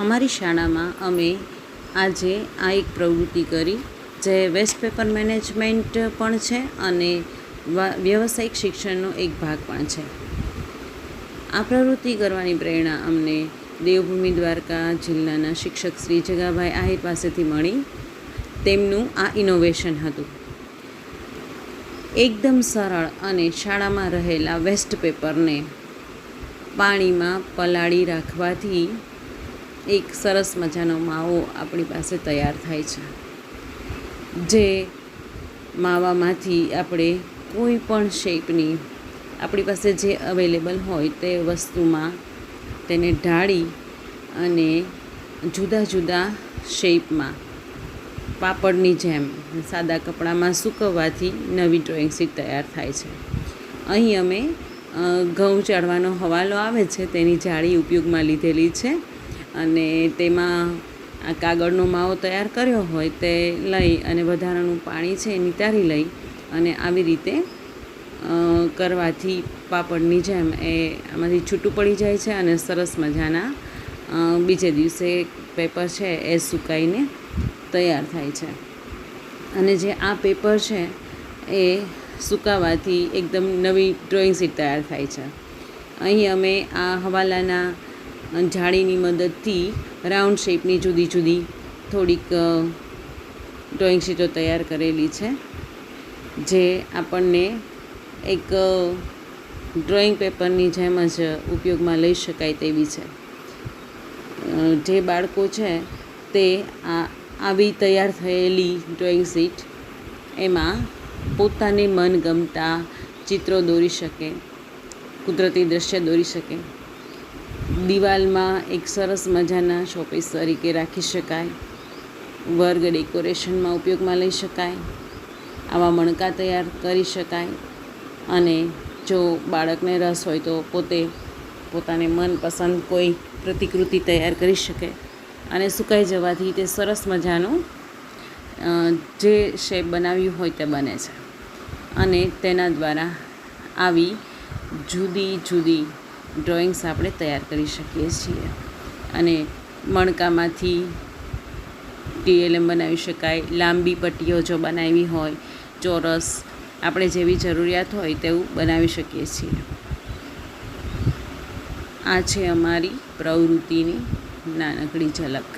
અમારી શાળામાં અમે આજે આ એક પ્રવૃત્તિ કરી જે વેસ્ટ પેપર મેનેજમેન્ટ પણ છે અને વ્યવસાયિક શિક્ષણનો એક ભાગ પણ છે. આ પ્રવૃત્તિ કરવાની પ્રેરણા અમને દેવભૂમિ દ્વારકા જિલ્લાના શિક્ષક શ્રી જગાભાઈ આહિર પાસેથી મળી. તેમનું આ ઇનોવેશન હતું. એકદમ સરળ અને શાળામાં રહેલા વેસ્ટ પેપરને પાણીમાં પલાળી રાખવાથી એક સરસ મજાનો માવો આપણી પાસે તૈયાર થાય છે. જે માવામાંથી આપણે કોઈ પણ શેપની આપણી પાસે જે અવેલેબલ હોય તે વસ્તુમાં તેને ઢાળી અને જુદા જુદા શેપમાં પાપડની જેમ સાદા કપડામાં સૂકવવાથી નવી ડ્રોઈંગ શીટ તૈયાર થાય છે. અહીં અમે ઘઉં ચાળવાનો હવાલો આવે છે તેની જાળી ઉપયોગમાં લીધેલી છે અને તેમાં આ કાગળનો માવો તૈયાર કર્યો હોય તે લઈ અને વધારાનું પાણી છે એ નિતારી લઈ અને આવી રીતે કરવાથી પાપડની જેમ એ આમાંથી છૂટું પડી જાય છે અને સરસ મજાના બીજે દિવસે પેપર છે એ સુકાઈને તૈયાર થાય છે. અને જે આ પેપર છે એ સુકાવાથી એકદમ નવી ડ્રોઈંગ શીટ તૈયાર થાય છે. અહીં અમે આ હવાલાના જાળીની મદદથી રાઉન્ડ શેપની જુદી જુદી થોડીક ડ્રોઈંગ શીટો તૈયાર કરેલી છે જે આપણને એક ડ્રોઈંગ પેપરની જેમ જ ઉપયોગમાં લઈ શકાય તેવી છે. જે બાળકો છે તે આવી તૈયાર થયેલી ડ્રોઈંગ શીટ એમાં પોતાને મનગમતા ચિત્રો દોરી શકે, કુદરતી દૃશ્ય દોરી શકે, દિવાલમાં એક સરસ મજાના શોપીસ તરીકે રાખી શકાય, વર્ગ ડેકોરેશનમાં ઉપયોગમાં લઈ શકાય, આવા મણકા તૈયાર કરી શકાય અને જો બાળકને રસ હોય તો પોતાને મનપસંદ કોઈ પ્રતિકૃતિ તૈયાર કરી શકે અને સુકાઈ જવાથી તે સરસ મજાનું જે શેપ બનાવ્યું હોય તે બને છે. અને તેના દ્વારા આવી જુદી જુદી ડ્રોઈંગ્સ આપણે તૈયાર કરી શકીએ છીએ. અને મણકામાંથી TLM બનાવી શકાય, લાંબી પટ્ટીઓ જો બનાવવી હોય, ચોરસ આપણે જેવી જરૂરિયાત હોય તેવું બનાવી શકીએ છીએ. આ છે અમારી પ્રવૃત્તિની નાનકડી ઝલક.